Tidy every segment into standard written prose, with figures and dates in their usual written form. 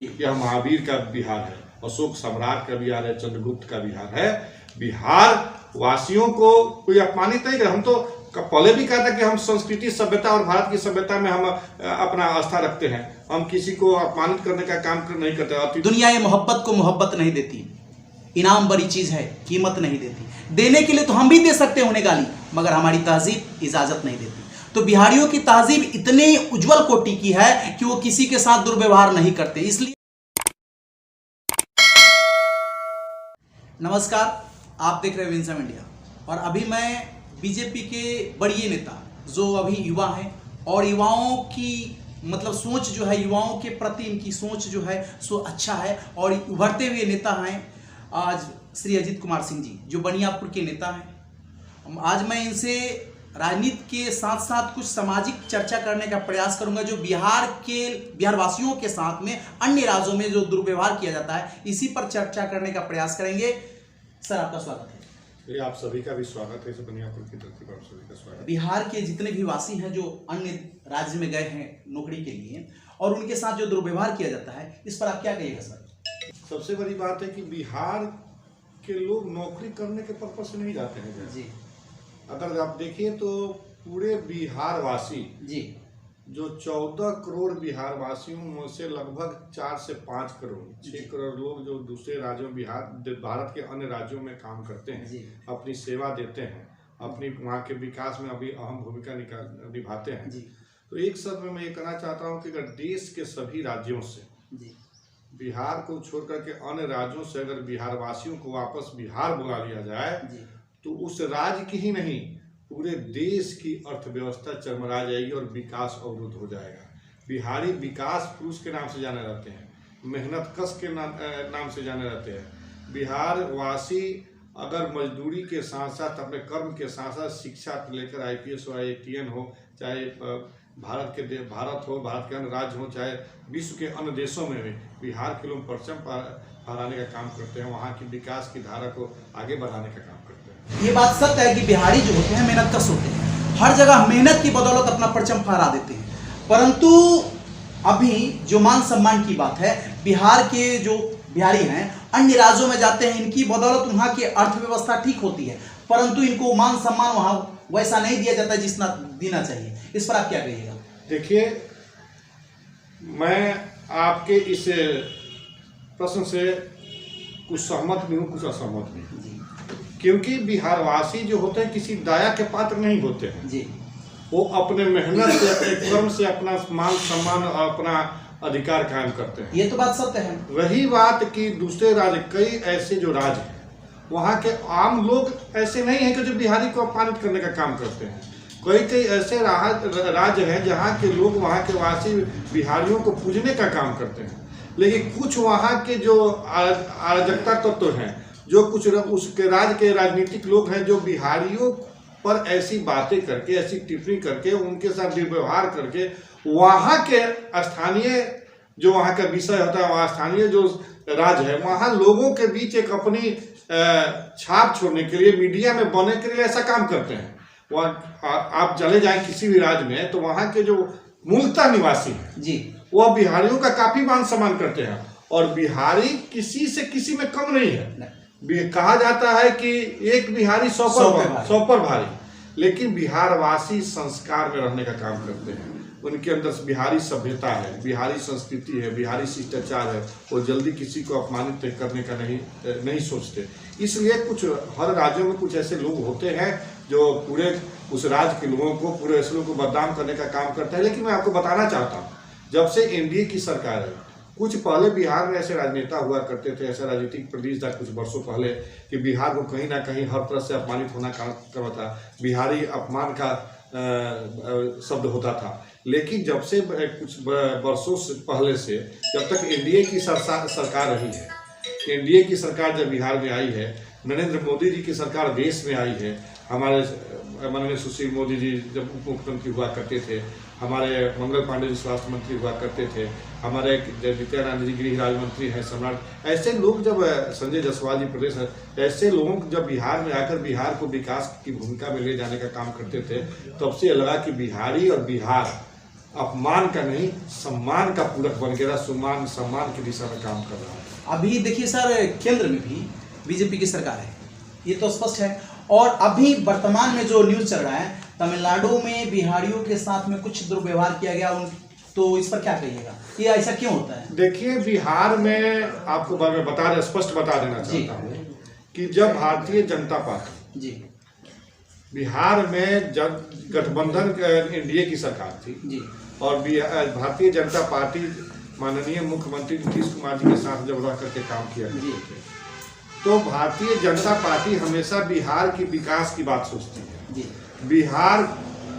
यह महावीर का बिहार है, अशोक सम्राट का बिहार है, चंद्रगुप्त का बिहार है। बिहार वासियों को कोई अपमानित नहीं करे। हम तो पहले भी कहा था कि हम संस्कृति सभ्यता और भारत की सभ्यता में हम अपना आस्था रखते हैं। हम किसी को अपमानित करने का काम नहीं करते। दुनिया ये मोहब्बत को मोहब्बत नहीं देती, इनाम बड़ी चीज है, कीमत नहीं देती। देने के लिए तो हम भी दे सकते हैं उन्हें गाली, मगर हमारी तहजीब इजाजत नहीं देती। तो बिहारियों की तहजीब इतने उज्जवल कोटि की है कि वो किसी के साथ दुर्व्यवहार नहीं करते। इसलिए नमस्कार, आप देख रहे हैं विंसम इंडिया और अभी मैं बीजेपी के बड़े नेता जो अभी युवा हैं और युवाओं की मतलब सोच जो है, युवाओं के प्रति इनकी सोच जो है सो अच्छा है और उभरते हुए नेता हैं आज श्री अजीत कुमार सिंह जी, जो बनियापुर के नेता हैं। आज मैं इनसे राजनीति के साथ साथ कुछ सामाजिक चर्चा करने का प्रयास करूंगा, जो बिहार वासियों के साथ में अन्य राज्यों में जो दुर्व्यवहार किया जाता है, इसी पर चर्चा करने का प्रयास करेंगे। सर, आपका स्वागत है। आप सभी का भी स्वागत है। बनियापुर की धरती पर आप सभी का स्वागत है। बिहार के जितने भी वासी हैं जो अन्य राज्य में गए हैं नौकरी के लिए और उनके साथ जो दुर्व्यवहार किया जाता है, इस पर आप क्या कहिएगा सर? सबसे बड़ी बात है कि बिहार के लोग नौकरी करने के पर्पज से नहीं जाते हैं जी। अगर आप देखिए तो पूरे बिहार वासी जी, जो 14 करोड़ बिहार वासियों में से लगभग 4 से 5 करोड़ 6 करोड़ लोग जो दूसरे राज्यों भारत के अन्य राज्यों में काम करते हैं, अपनी सेवा देते हैं, अपनी वहाँ के विकास में अभी अहम भूमिका निभाते हैं। तो एक शब्द में मैं ये कहना चाहता हूँ कि अगर देश के सभी राज्यों से बिहार को छोड़कर के अन्य राज्यों से अगर बिहार वासियों को वापस बिहार बुला लिया जाए तो उस राज्य की ही नहीं पूरे देश की अर्थव्यवस्था चरमरा जाएगी और विकास अवरुद्ध हो जाएगा। बिहारी विकास पुरुष के नाम से जाने जाते हैं, मेहनत कश के नाम से जाने जाते हैं। बिहार वासी अगर मजदूरी के साथ साथ अपने कर्म के साथ साथ शिक्षा लेकर IPS हो, IATN हो, चाहे भारत के अन्य राज्य हो, चाहे विश्व के अन्य देशों में भी बिहार के लोग परचम फहराने का काम करते हैं, वहाँ की विकास की धारा को आगे बढ़ाने का काम करते हैं। ये बात सत्य है कि बिहारी जो होते हैं मेहनत कश होते हैं, हर जगह मेहनत की बदौलत अपना परचम फहरा देते हैं। परंतु अभी जो मान सम्मान की बात है, बिहार के जो बिहारी हैं अन्य राज्यों में जाते हैं, इनकी बदौलत वहाँ की अर्थव्यवस्था ठीक होती है, परंतु इनको मान सम्मान वहाँ वैसा नहीं दिया जाता जितना देना चाहिए। इस पर आप क्या कहिएगा? देखिए, मैं आपके इस प्रश्न से कुछ सहमत भी हूँ, कुछ असहमत भी हूँ, क्योंकि बिहारवासी जो होते हैं किसी दया के पात्र नहीं होते हैं जी। वो अपने मेहनत से, अपने कर्म से अपना मान सम्मान और अपना अधिकार कायम करते हैं। ये तो बात सत्य है। रही बात कि दूसरे राज्य, कई ऐसे जो राज्य हैं वहाँ के आम लोग ऐसे नहीं हैं कि जो बिहारी को अपमानित करने का काम करते हैं। कई ऐसे राज्य हैं जहाँ के लोग, वहाँ के वासी बिहारियों को पूजने का काम करते हैं, लेकिन कुछ वहाँ के जो अराजकता तत्व हैं, जो कुछ उसके राज्य के राजनीतिक लोग हैं, जो बिहारियों पर ऐसी बातें करके, ऐसी टिप्पणी करके, उनके साथ दुर्व्यवहार करके वहाँ के स्थानीय जो वहाँ का विषय होता है, वहाँ स्थानीय जो राज्य है, वहाँ लोगों के बीच एक अपनी छाप छोड़ने के लिए, मीडिया में बनने के लिए ऐसा काम करते हैं। वहाँ आप चले जाएं किसी भी राज्य में तो वहाँ के जो मूलतः निवासी हैं जी, वह बिहारियों का काफी मान सम्मान करते हैं और बिहारी किसी से किसी में कम नहीं है। कहा जाता है कि एक बिहारी 100 पर भारी, लेकिन बिहारवासी संस्कार में रहने का काम करते हैं। उनके अंदर बिहारी सभ्यता है, बिहारी संस्कृति है, बिहारी शिष्टाचार है। वो जल्दी किसी को अपमानित करने का नहीं सोचते। इसलिए कुछ हर राज्यों में कुछ ऐसे लोग होते हैं जो पूरे उस राज्य के लोगों को, पूरे ऐसे लोगों को बदनाम करने का काम करते हैं। लेकिन मैं आपको बताना चाहता हूँ, जब से NDA की सरकार है, कुछ पहले बिहार में ऐसे राजनेता हुआ करते थे, ऐसा राजनीतिक प्रदेश था कुछ वर्षों पहले कि बिहार को कहीं ना कहीं हर तरह से अपमानित होना करता था, बिहारी अपमान का शब्द होता था। लेकिन जब से कुछ वर्षों से पहले से जब तक NDA की सरकार रही है, NDA की सरकार जब बिहार में आई है, नरेंद्र मोदी जी की सरकार देश में आई है, हमारे माननीय सुशील मोदी जी जब उप मुख्यमंत्री हुआ करते थे, हमारे मंगल पांडे जी स्वास्थ्य मंत्री हुआ करते थे, हमारे नित्यानंद जी गृह राज्य मंत्री हैं, सम्राट, ऐसे लोग जब संजय जायसवाल जी प्रदेश, ऐसे लोग जब बिहार में आकर बिहार को विकास की भूमिका में ले जाने का काम करते थे, तब से लगा कि बिहारी और बिहार अपमान का नहीं, सम्मान का पूरक बन गया, सम्मान की दिशा में काम कर रहा है। अभी देखिए सर, केंद्र में भी बीजेपी की सरकार है, ये तो स्पष्ट है। और अभी वर्तमान में जो न्यूज चल रहा है, तमिलनाडु में बिहारियों के साथ में कुछ दुर्व्यवहार किया गया, तो इस पर क्या कहिएगा, ये ऐसा क्यों होता है? देखिए, बिहार में आपको मैं स्पष्ट बता देना चाहता हूँ कि जब भारतीय जनता पार्टी जी बिहार में जब गठबंधन एनडीए की सरकार थी जी और भारतीय जनता पार्टी माननीय मुख्यमंत्री नीतीश कुमार जी के साथ जब रह करके काम किया करते थे, तो भारतीय जनता पार्टी हमेशा बिहार की विकास की बात सोचती है। जी बिहार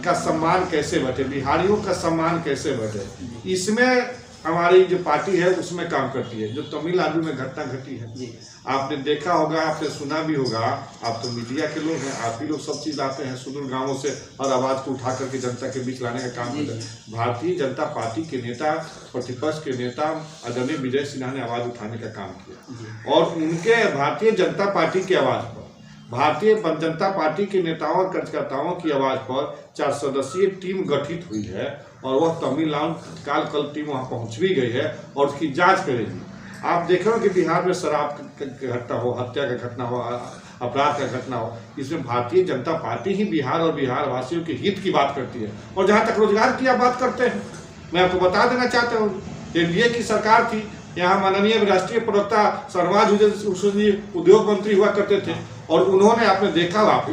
का सम्मान कैसे बढ़े, बिहारियों का सम्मान कैसे बढ़े, इसमें हमारी जो पार्टी है उसमें काम करती है। जो तमिलनाडु में घटना घटी है, जी आपने देखा होगा, आपने सुना भी होगा, आप तो मीडिया के लोग हैं, आप ही लोग सब चीज़ लाते हैं सुदूर गांवों से और आवाज़ को उठा करके जनता के बीच लाने का काम करते हैं। भारतीय जनता पार्टी के नेता, प्रतिपक्ष के नेता आदरणीय विजय सिन्हा ने आवाज़ उठाने का काम किया और उनके भारतीय जनता पार्टी की आवाज़ पर, भारतीय जनता पार्टी के नेताओं और कार्यकर्ताओं की आवाज़ पर 4 सदस्यीय टीम गठित हुई है और वह तमिलनाडु कल टीम वहां पहुंच भी गई है और उसकी जांच करेगी। आप देख रहे हो कि बिहार में शराब की घटना हो, हत्या का घटना हो, अपराध का घटना हो, इसमें भारतीय जनता पार्टी ही बिहार और बिहार वासियों के हित की बात करती है। और जहां तक रोजगार की आप बात करते हैं, मैं आपको बता देना चाहता हूँ, एनडीए की सरकार थी, यहाँ माननीय राष्ट्रीय प्रवक्ता शर्मा जी उद्योग मंत्री हुआ करते थे और उन्होंने, आपने देखा, आप ही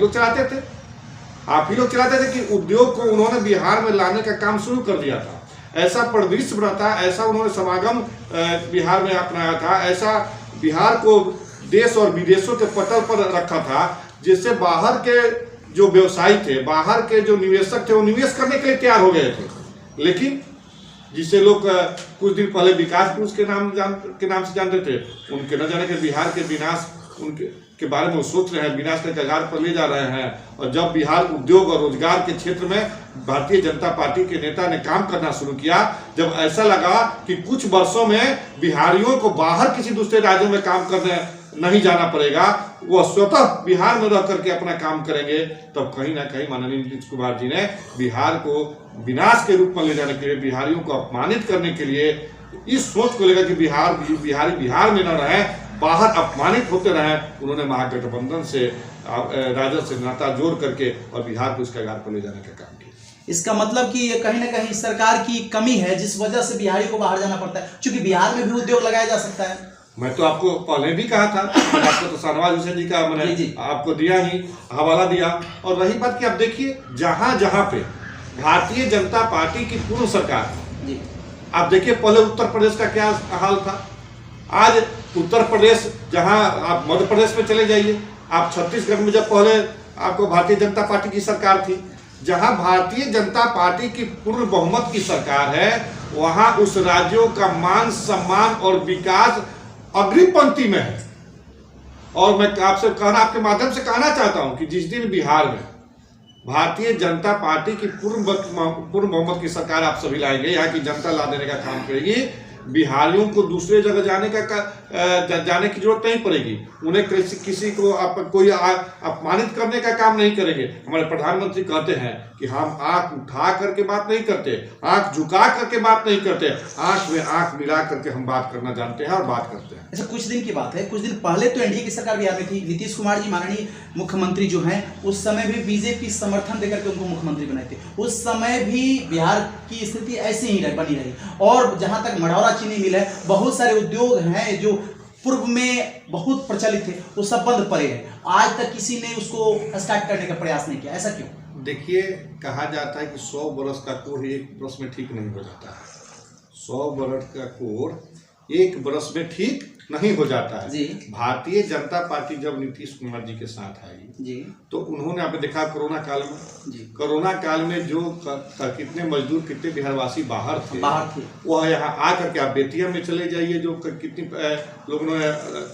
लोग चलाते थे कि उद्योग को उन्होंने बिहार में लाने का काम शुरू कर दिया था। ऐसा परिदृश्य बना था, ऐसा उन्होंने समागम बिहार में अपनाया था, ऐसा बिहार को देश और विदेशों के पटल पर रखा था, जिससे बाहर के जो व्यवसायी थे, बाहर के जो निवेशक थे, वो निवेश करने के लिए तैयार हो गए थे। लेकिन जिसे लोग कुछ दिन पहले विकास पुरुष के नाम से जानते थे, उनके न जाने के बिहार के विनाश के बारे में वो सोच रहे हैं, विनाश के कगार पर ले जा रहे हैं। और जब बिहार उद्योग और रोजगार के क्षेत्र में भारतीय जनता पार्टी के नेता ने काम करना शुरू किया, जब ऐसा लगा कि कुछ वर्षों में बिहारियों को बाहर किसी दूसरे राज्यों में काम करने नहीं जाना पड़ेगा, वो स्वतः बिहार में रह करके अपना काम करेंगे, तब कहीं ना कहीं माननीय नीतीश कुमार जी ने बिहार को विनाश के रूप में ले जाने के लिए, बिहारियों को अपमानित करने के लिए, इस सोच को लेकर कि बिहारी बिहार में न रहे, बाहर अपमानित होते रहे, उन्होंने महागठबंधन से राजद से नाता जोड़ करके और बिहार को इस कगार पर ले जाने का काम किया। इसका मतलब कि ये कहीं ना कहीं सरकार की कमी है, जिस वजह से बिहारी को बाहर जाना पड़ता है, क्योंकि बिहार में भी उद्योग लगाया जा सकता है। मैं तो आपको पहले भी कहा था, आपको तो शाहनवाज हुसैन जी का मैंने आपको दिया ही हवाला दिया। और रही बात कि आप देखिए, जहां जहां पे भारतीय जनता पार्टी की पूर्ण सरकार, आप देखिए पहले उत्तर प्रदेश का क्या हाल था, आज उत्तर प्रदेश, जहां आप मध्य प्रदेश में चले जाइए, आप छत्तीसगढ़ में जब पहले आपको भारतीय जनता पार्टी की सरकार थी, जहां भारतीय जनता पार्टी की पूर्ण बहुमत की सरकार है, वहां उस राज्यों का मान सम्मान और विकास अग्रिम पंक्ति में है। और मैं आपसे आपके माध्यम से कहना चाहता हूं कि जिस दिन बिहार में भारतीय जनता पार्टी की पूर्ण बहुमत की सरकार आप सभी लाएंगे, यहाँ की जनता ला देने का काम करेगी, बिहारियों को दूसरे जगह जाने की जरूरत नहीं पड़ेगी, उन्हें किसी को कोई अपमानित करने का काम नहीं करेंगे। हमारे प्रधानमंत्री कहते हैं कि हम आंख उठा करके बात नहीं करते, आंख झुका करके बात नहीं करते, आंख में आंख मिला करके हम बात करना जानते हैं और बात करते हैं। अच्छा, कुछ दिन की बात है, कुछ दिन पहले तो एनडीए की सरकार बिहार में थी, नीतीश कुमार जी माननीय मुख्यमंत्री जो हैं, उस समय भी बीजेपी समर्थन देकर के उनको मुख्यमंत्री बनाए थे। उस समय भी बिहार की स्थिति ऐसी ही बनी रही। और जहां तक मढ़ौरा चीनी मिल है, बहुत सारे उद्योग हैं जो पूर्व में बहुत प्रचलित थे, वो सब बंद पड़े हैं। आज तक किसी ने उसको स्टार्ट करने का प्रयास नहीं किया, ऐसा क्यों? देखिए, कहा जाता है कि 100 बरस का कोढ़ एक बरस में ठीक नहीं हो जाता है। 100 बरस का कोढ़ एक बरस में ठीक नहीं हो जाता है। भारतीय जनता पार्टी जब नीतीश कुमार जी के साथ आई तो उन्होंने, आपने देखा कोरोना काल में जो कितने मजदूर, कितने बिहारवासी बाहर थे, वो यहाँ आ करके, आप बेतिया में चले जाइए, जो कितने लोगों ने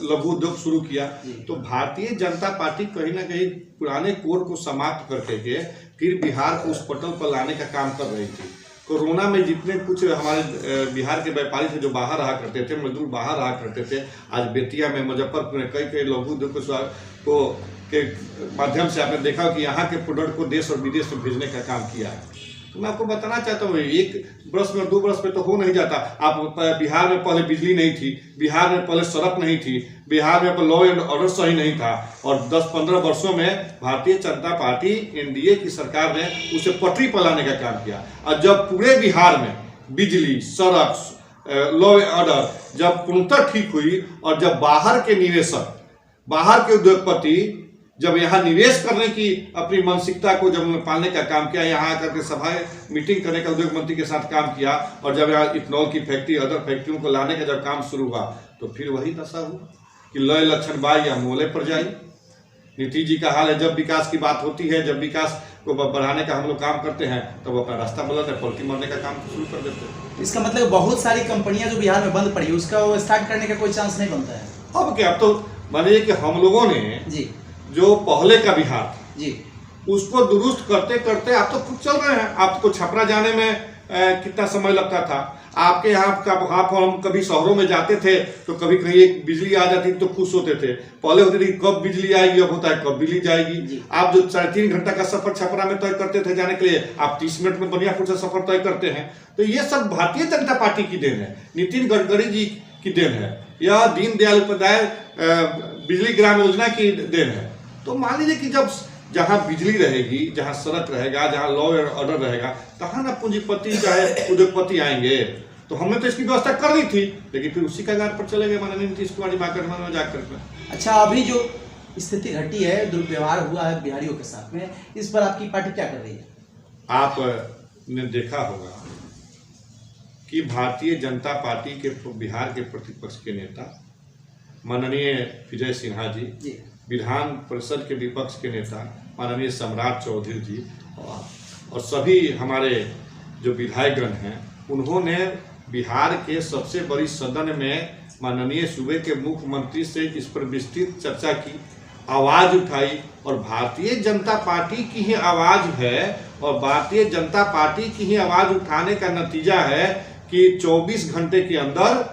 लघु उद्योग शुरू किया। तो भारतीय जनता पार्टी कहीं ना कहीं पुराने कोर को समाप्त करके फिर बिहार को उस पटल पर लाने का काम कर रही थी। कोरोना में जितने कुछ हमारे बिहार के व्यापारी थे जो बाहर रहा करते थे, मजदूर बाहर रहा करते थे, आज बेतिया में, मुजफ्फरपुर में कई लघु उद्योग के माध्यम से आपने देखा कि यहाँ के प्रोडक्ट को देश और विदेश में भेजने का काम किया है। तो मैं आपको बताना चाहता हूँ, एक बरस में 2 बरस में तो हो नहीं जाता। आप बिहार में पहले बिजली नहीं थी, बिहार में पहले सड़क नहीं थी, बिहार में लॉ एंड ऑर्डर सही नहीं था, और 10-15 वर्षों में भारतीय जनता पार्टी एनडीए की सरकार ने उसे पटरी पर लाने का काम किया। और जब पूरे बिहार में बिजली, सड़क, लॉ एंड ऑर्डर जब पूर्णतः ठीक हुई, और जब बाहर के निवेशक, बाहर के उद्योगपति जब यहाँ निवेश करने की अपनी मानसिकता को जब उन्होंने पालने का काम किया, यहाँ आकर के सभाएं मीटिंग करने का उद्योग मंत्री के साथ काम किया, और जब यहाँ इथनॉल की फैक्ट्री, अदर फैक्ट्रियों को लाने का जब काम शुरू हुआ, तो फिर वही दशा हुआ कि लय लक्षण बाई या मोले पर जाई। नीतीश जी का हाल है, जब विकास की बात होती है, जब विकास को बढ़ाने का हम लोग काम करते हैं, तब तो अपना रास्ता बदलने, पलटी मारने का काम शुरू कर देते हैं। इसका मतलब बहुत सारी कंपनियां जो बिहार में बंद पड़ी, उसका वो स्टार्ट करने का कोई चांस नहीं बनता है। अब क्या, अब तो मानिए कि हम लोगों ने जी जो पहले का बिहार था जी उसको दुरुस्त करते करते आप तो खुद चल रहे हैं। आपको छपरा जाने में कितना समय लगता था? आपके यहाँ का हम कभी शहरों में जाते थे तो कभी कहीं एक बिजली आ जाती तो खुश होते थे। पहले होती थी कब बिजली आएगी, अब होता है कब बिजली जाएगी। आप जो 3.5 घंटा का सफर छपरा में तय करते थे जाने के लिए, आप 30 मिनट में बनियापुर से सफर तय करते हैं। तो ये सब भारतीय जनता पार्टी की देन है, नितिन गडकरी जी की देन है, यह दीनदयाल उपाध्याय बिजली ग्राम योजना की देन है। तो मान लीजिए कि जब जहां बिजली रहेगी, जहां सड़क रहेगा, जहां लॉ एंड ऑर्डर रहेगा, तहां ना पूंजीपति चाहे उद्योगपति आएंगे। तो हमने तो इसकी व्यवस्था कर दी थी, लेकिन फिर उसी का पर चले गए माननीय नीतीश कुमार जी गठबंधन में जाकर। अच्छा, अभी जो स्थिति घटी है, दुर्व्यवहार हुआ है बिहारियों के साथ में, इस पर आपकी पार्टी क्या कर रही है? आपने देखा होगा कि भारतीय जनता पार्टी के बिहार के प्रतिपक्ष के नेता माननीय विजय सिन्हा जी, विधान परिषद के विपक्ष के नेता माननीय सम्राट चौधरी जी, और सभी हमारे जो विधायकगण हैं, उन्होंने बिहार के सबसे बड़ी सदन में माननीय सूबे के मुख्यमंत्री से इस पर विस्तृत चर्चा की, आवाज उठाई। और भारतीय जनता पार्टी की ही आवाज है, और भारतीय जनता पार्टी की ही आवाज उठाने का नतीजा है कि 24 घंटे के अंदर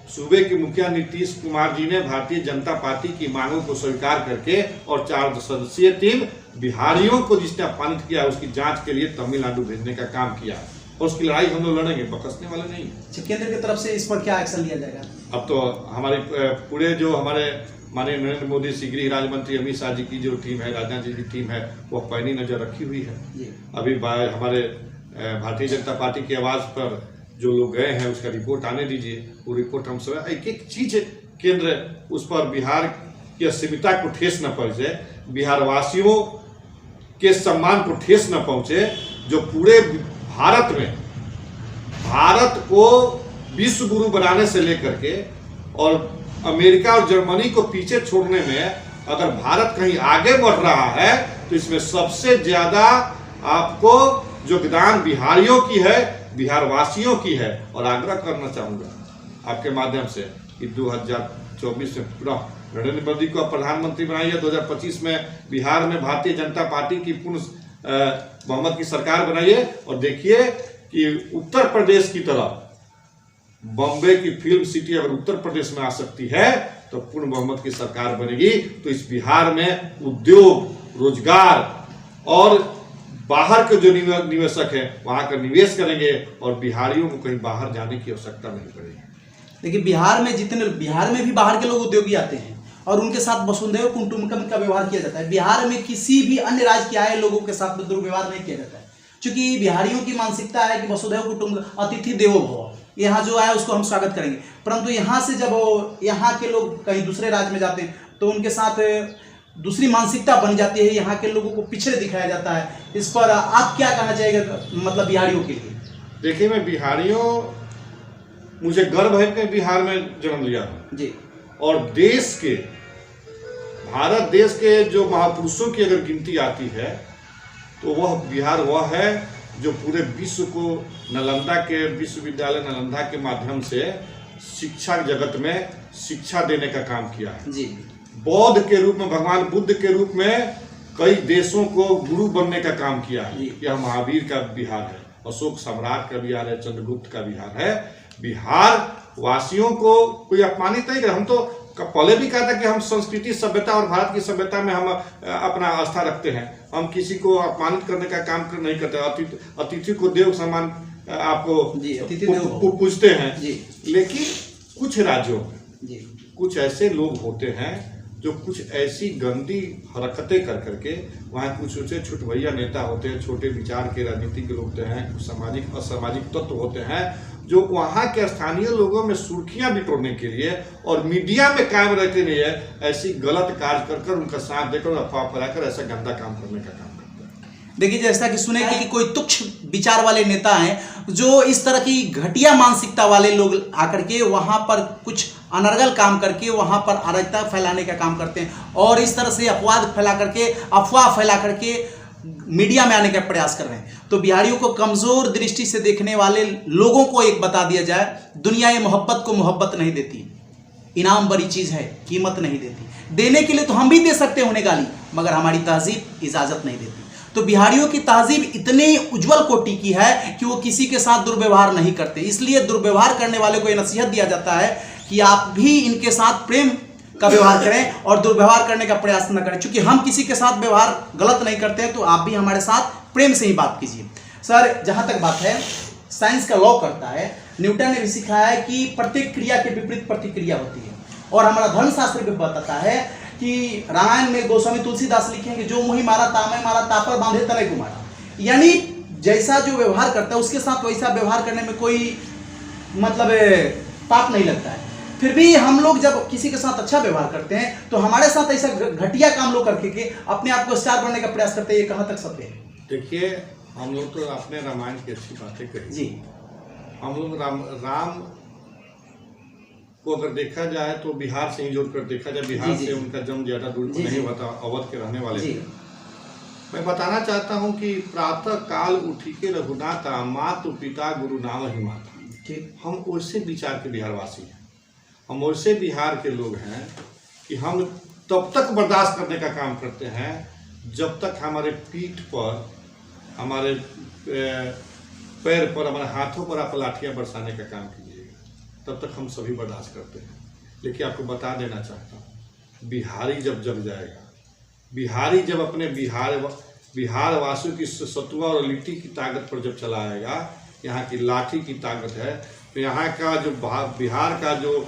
सूबे के मुखिया नीतीश कुमार जी ने भारतीय जनता पार्टी की मांगों को स्वीकार करके और 4 सदस्यीय टीम बिहारियों को जिसने अपमानित किया उसकी जांच के लिए तमिलनाडु भेजने का काम किया। और उसकी लड़ाई हम लोग लड़ेंगे, बकसने वाले नहीं। केंद्र की तरफ से इस पर क्या एक्शन लिया जाएगा? अब तो हमारे पूरे जो हमारे माननीय नरेंद्र मोदी श्री गृह राज्य मंत्री अमित शाह जी की जो टीम है, राजनाथ जी की टीम है, वो पैनी नजर रखी हुई है। अभी हमारे भारतीय जनता पार्टी की आवाज पर जो लोग गए हैं उसका रिपोर्ट आने दीजिए, वो रिपोर्ट हम सब एक एक चीज केंद्र उस पर बिहार की अस्मिता को ठेस न पहुंचे, बिहार वासियों के सम्मान को ठेस न पहुंचे, जो पूरे भारत में भारत को विश्व गुरु बनाने से लेकर के और अमेरिका और जर्मनी को पीछे छोड़ने में अगर भारत कहीं आगे बढ़ रहा है तो इसमें सबसे ज्यादा आपको योगदान बिहारियों की है, बिहार वासियों की है। और आग्रह करना चाहूंगा आपके माध्यम से कि 2024 में पूरा नरेंद्र मोदी को प्रधानमंत्री बनाइए, 2025 में बिहार में भारतीय जनता पार्टी की पूर्ण बहुमत की सरकार बनाइए, और देखिए कि उत्तर प्रदेश की तरह बॉम्बे की फिल्म सिटी अगर उत्तर प्रदेश में आ सकती है तो पूर्ण बहुमत की सरकार बनेगी। तो इस बिहार में उद्योग, रोजगार और बाहर के जो निवेशक हैं वहां का निवेश करेंगे और बिहारियों को कहीं बाहर जाने की आवश्यकता नहीं पड़ेगी। लेकिन बिहार में भी बाहर के लोग उद्योगी आते हैं और उनके साथ वसुंधैव कुटुंबकम का व्यवहार किया जाता है। बिहार में किसी भी अन्य राज्य के आए लोगों के साथ दुर्व्यवहार नहीं किया जाता है, क्योंकि बिहारियों की मानसिकता है कि वसुधैव कुटुंब अतिथि देवो भव, यहाँ जो आए उसको हम स्वागत करेंगे। परंतु यहाँ से जब यहाँ के लोग कहीं दूसरे राज्य में जाते हैं तो उनके साथ दूसरी मानसिकता बन जाती है, यहाँ के लोगों को पिछड़े दिखाया जाता है। इस पर आप क्या कहना चाहेंगे, मतलब बिहारियों के लिए? देखिए, मैं बिहारियों, मुझे गर्व है कि बिहार में जन्म लिया जी, और देश के, भारत देश के जो महापुरुषों की अगर गिनती आती है तो वह बिहार वह है जो पूरे विश्व को नालंदा के विश्वविद्यालय नालंदा के माध्यम से शिक्षा जगत में शिक्षा देने का काम किया है। जी, बौद्ध के रूप में, भगवान बुद्ध के रूप में कई देशों को गुरु बनने का काम किया है। यह महावीर का बिहार है, अशोक सम्राट का बिहार है, चंद्रगुप्त का बिहार है। बिहार वासियों को कोई अपमानित नहीं करे। हम तो पहले भी कहा था कि हम संस्कृति सभ्यता और भारत की सभ्यता में हम अपना आस्था रखते हैं। हम किसी को अपमानित करने का काम नहीं करते। अतिथि को देव समान आपको पूछते हैं जी। लेकिन कुछ राज्यों में कुछ ऐसे लोग होते हैं जो कुछ ऐसी गंदी हरकतें कर करके वहाँ कुछ ऊँचे छुटभैया नेता होते हैं, छोटे विचार के राजनीतिक लोग होते हैं, कुछ सामाजिक असामाजिक तत्व होते हैं जो वहाँ के स्थानीय लोगों में सुर्खियां बिटोरने के लिए और मीडिया में कायम रहते नहीं है, ऐसी गलत कार्य कर कर उनका साथ देकर अफवाह फैलाकर ऐसा गंदा काम करने का काम करते हैं। देखिए, जैसा कि सुने कि कोई तुच्छ विचार वाले नेता हैं जो इस तरह की घटिया मानसिकता वाले लोग आकर के वहां पर कुछ अनर्गल काम करके वहां पर अराजकता फैलाने का काम करते हैं और इस तरह से अपवाद फैला करके अफवाह फैला करके मीडिया में आने का प्रयास कर रहे हैं। तो बिहारियों को कमजोर दृष्टि से देखने वाले लोगों को एक बता दिया जाए, दुनिया ये मोहब्बत को मोहब्बत नहीं देती, इनाम बड़ी चीज है, कीमत नहीं देती। देने के लिए तो हम भी दे सकते हैं उन्हें गाली, मगर हमारी तहजीब इजाजत नहीं देती। तो बिहारियों की तहजीब इतनी उज्जवल कोटि की है कि वो किसी के साथ दुर्व्यवहार नहीं करते। इसलिए दुर्व्यवहार करने वाले को यह नसीहत दिया जाता है कि आप भी इनके साथ प्रेम का व्यवहार करें और दुर्व्यवहार करने का प्रयास न करें। क्योंकि हम किसी के साथ व्यवहार गलत नहीं करते हैं, तो आप भी हमारे साथ प्रेम से ही बात कीजिए। सर, जहां तक बात है, साइंस का लॉ करता है, न्यूटन ने भी सिखाया है कि प्रत्येक क्रिया के विपरीत प्रतिक्रिया होती है। और हमारा धर्मशास्त्र भी बताता है कि रामायण में गोस्वामी तुलसीदास लिखे हैं कि जो मुहि मारा तामे मारा, तापर बांधे तने को मारा। यानी जैसा जो व्यवहार करता है उसके साथ वैसा व्यवहार करने में कोई मतलब पाप नहीं लगता है। फिर भी हम लोग जब किसी के साथ अच्छा व्यवहार करते हैं तो हमारे साथ ऐसा घटिया काम लोग करके के अपने आप को स्टार बनने का प्रयास करते हैं, ये कहाँ तक सत्य है? देखिए, हम लोग तो अपने रामायण की अच्छी बातें कही जी। हम लोग राम को अगर देखा जाए तो बिहार से ही जोड़कर देखा जाए, बिहार से उनका जन्म ज्यादा दूर नहीं हुआ था, अवध के रहने वाले थे। मैं बताना चाहता हूँ कि प्रातः काल उठी के रघुनाथा, मातु पिता गुरु नाम ही माता। हम वैसे विचार के बिहारवासी हैं, हम वैसे बिहार के लोग हैं कि हम तब तक बर्दाश्त करने का काम करते हैं जब तक हमारे पीठ पर, हमारे पैर पर, हमारे हाथों पर आप लाठियाँ बरसाने का काम कीजिएगा, तब तक हम सभी बर्दाश्त करते हैं। लेकिन आपको बता देना चाहता हूँ, बिहारी जब जग जाएगा, बिहारी जब अपने बिहार वासियों की सतुआ और लिट्टी की ताकत पर जब चला आएगा, यहाँ की लाठी की ताकत है, तो यहाँ का जो बिहार का जो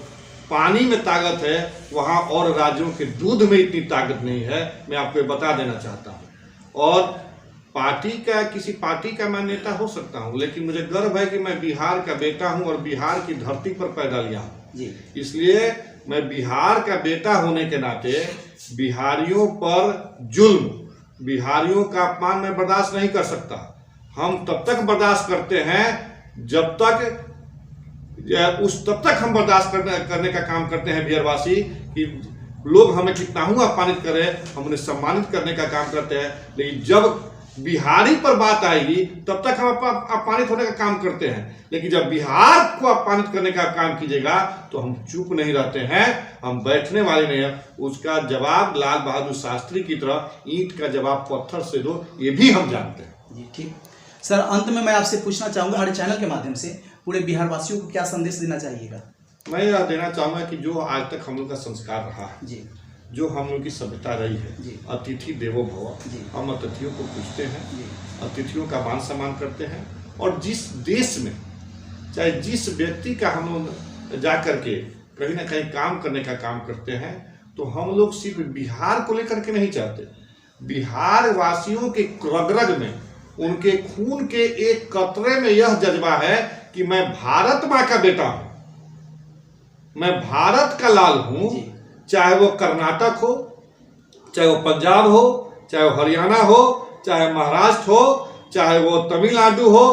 पानी में ताकत है, वहाँ और राज्यों के दूध में इतनी ताकत नहीं है। मैं आपको बता देना चाहता हूँ। और किसी पार्टी का मैं नेता हो सकता हूँ, लेकिन मुझे गर्व है कि मैं बिहार का बेटा हूँ और बिहार की धरती पर पैदा लिया हूँ। इसलिए मैं बिहार का बेटा होने के नाते बिहारियों पर जुल्म, बिहारियों का अपमान मैं बर्दाश्त नहीं कर सकता। हम तब तक बर्दाश्त करते हैं जब तक हम बर्दाश्त करने का काम करते हैं बिहारवासी, कि लोग हमें कितना ही अपमानित करें, हम उन्हें सम्मानित करने का काम करते हैं। लेकिन जब बिहारी पर बात आएगी तब तक हम अपमानित होने का काम करते हैं। लेकिन जब बिहार को अपमानित करने का काम कीजिएगा तो हम चुप नहीं रहते हैं, हम बैठने वाले नहीं हैं। उसका जवाब लाल बहादुर शास्त्री की तरह ईंट का जवाब पत्थर से दो, ये भी हम जानते हैं। जी ठीक। सर, अंत में मैं आपसे पूछना चाहूँगा, हमारे चैनल के माध्यम से पूरे बिहार वासियों को क्या संदेश देना चाहिएगा? मैं यह देना चाहूँगा कि जो आज तक हम लोग का संस्कार रहा है जी, जो हम लोग की सभ्यता रही है, अतिथि देवो भव, हम अतिथियों को पूछते हैं, अतिथियों का मान सम्मान करते हैं। और जिस देश में चाहे जिस व्यक्ति का हम लोग जा करके कहीं ना कहीं काम करने का काम करते हैं, तो हम लोग सिर्फ बिहार को लेकर के नहीं चाहते, बिहार वासियों के रग-रग में, उनके खून के एक कतरे में यह जज्बा है कि मैं भारत माँ का बेटा हूं, मैं भारत का लाल हूं। चाहे वो कर्नाटक हो, चाहे वो पंजाब हो, चाहे वो हरियाणा हो, चाहे महाराष्ट्र हो, चाहे वो तमिलनाडु हो,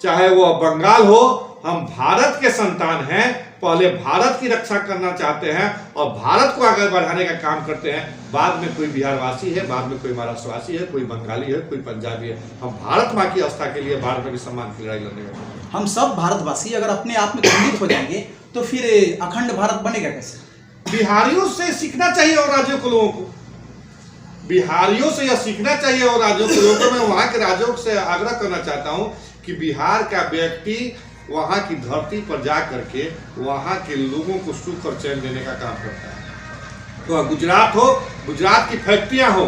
चाहे वो बंगाल हो, हम भारत के संतान हैं। पहले भारत की रक्षा करना चाहते हैं और भारत को आगे बढ़ाने का काम करते हैं। बाद में कोई बिहारवासी है, बाद में कोई महाराष्ट्रवासी है, कोई बंगाली है, कोई पंजाबी है। हम भारत माँ की आस्था के लिए, भारत में भी सम्मान की लड़ाई लड़ने का। हम सब भारतवासी अगर अपने आप में खंडित हो जाएंगे तो फिर अखंड भारत बनेगा कैसे? बिहारियों से सीखना चाहिए और राज्यों के लोगों को, बिहारियों से यह सीखना चाहिए और राज्यों के लोगों को। मैं वहाँ के राज्यों से आग्रह करना चाहता हूँ कि बिहार का व्यक्ति वहाँ की धरती पर जा करके वहाँ के लोगों को सुख और चैन देने का काम करता है। तो वह गुजरात हो, गुजरात की फैक्ट्रियां हो,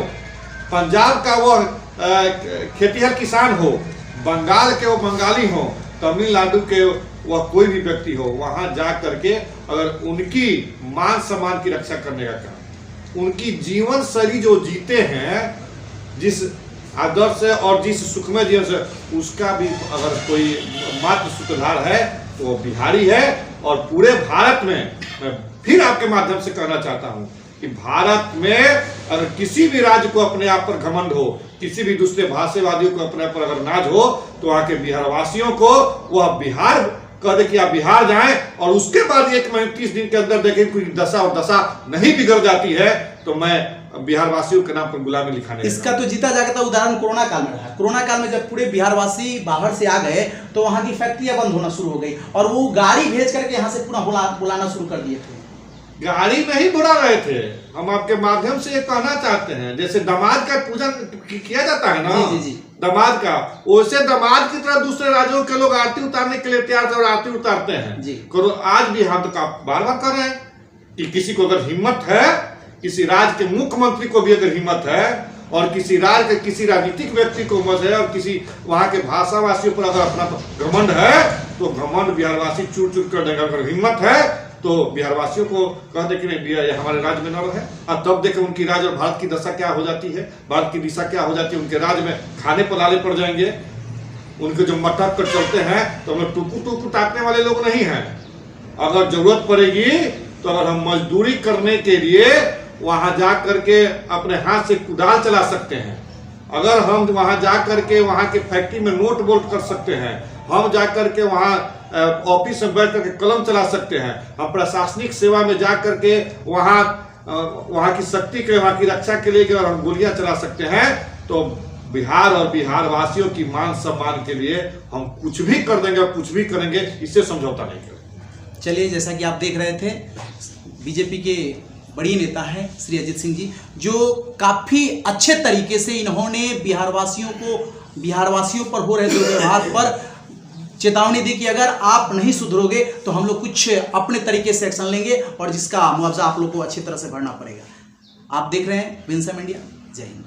पंजाब का वो खेतीहर किसान हो, बंगाल के वो बंगाली हो, तमिलनाडु के वह कोई भी व्यक्ति हो, वहां जा करके अगर उनकी मान सम्मान की रक्षा करने का काम, उनकी जीवन शैली जो जीते हैं, जिस आदर्श से और जिस सुखमय जीवन से, उसका भी अगर कोई मात्र सूत्रधार है तो वो बिहारी है। और पूरे भारत में मैं फिर आपके माध्यम से कहना चाहता हूं कि भारत में अगर किसी भी राज्य को अपने आप पर घमंड हो, किसी भी दूसरे भाषावादियों को अपने पर अगर नाज हो, तो वहां के बिहार वासियों को वह बिहार कह दे कि आप बिहार जाएं और उसके बाद 1 महीने 30 दिन के अंदर देखें कोई दशा और दशा नहीं बिगड़ जाती है, तो मैं बिहार वासियों के नाम पर गुलामी लिखाने। इसका तो जीता जागता उदाहरण कोरोना काल में रहा। कोरोना काल में जब पूरे बिहारवासी बाहर से आ गए तो वहां की फैक्ट्रियां बंद होना शुरू हो गई और वो गाड़ी भेज करके यहाँ से पुनः बुलाना शुरू कर दिए थे। गाड़ी नहीं बुला रहे थे। हम आपके माध्यम से ये कहना चाहते हैं, जैसे दामाद का पूजन किया जाता है ना, जी, जी। दामाद का, वैसे दामाद की तरह दूसरे राज्यों के लोग आरती उतारने के लिए तैयार थे और आरती उतारते हैं जी। आज भी हम तो बार बार कर रहे हैं कि किसी को अगर हिम्मत है, किसी राज्य के मुख्यमंत्री को भी अगर हिम्मत है और किसी राज्य के किसी राजनीतिक व्यक्ति को हिम्मत है और किसी वहां के भाषावासियों पर अगर अपना घमंड है, तो घमंड बिहारवासी चूर चूर कर देगा। अगर हिम्मत है तो बिहारवासियों को कह दे कि नहीं ये हमारे राज्य में न रहे, और तब देखे उनकी राज्य और भारत की दशा क्या हो जाती है, भारत की दिशा क्या हो जाती है। उनके राज्य में खाने पर लाले पड़ जाएंगे, उनके जो मटक कर चलते हैं तो हम लोग टुकू टुकू टाटने वाले लोग नहीं हैं। अगर जरूरत पड़ेगी तो अगर हम मजदूरी करने के लिए वहां जा करके अपने हाथ से कुदाल चला सकते हैं, अगर हम वहां जा करके वहां के फैक्ट्री में नोट बोल्ट कर सकते हैं, हम जा करके वहां ऑफिस में बैठ करके कलम चला सकते हैं, हम प्रशासनिक सेवा में जा करके वहां की शक्ति के वहां की रक्षा के लिए अगर हम गोलियां चला सकते हैं, तो बिहार और बिहार वासियों की मान सम्मान के लिए हम कुछ भी कर देंगे और कुछ भी करेंगे, इससे समझौता नहीं करेंगे। चलिए, जैसा कि आप देख रहे थे, बीजेपी के बड़ी नेता हैं श्री अजित सिंह जी, जो काफ़ी अच्छे तरीके से इन्होंने बिहारवासियों पर हो रहे दुर्व्यवहार पर चेतावनी दी कि अगर आप नहीं सुधरोगे तो हम लोग कुछ अपने तरीके से एक्शन लेंगे और जिसका मुआवजा आप लोग को अच्छी तरह से भरना पड़ेगा। आप देख रहे हैं विंसम इंडिया। जय हिंद।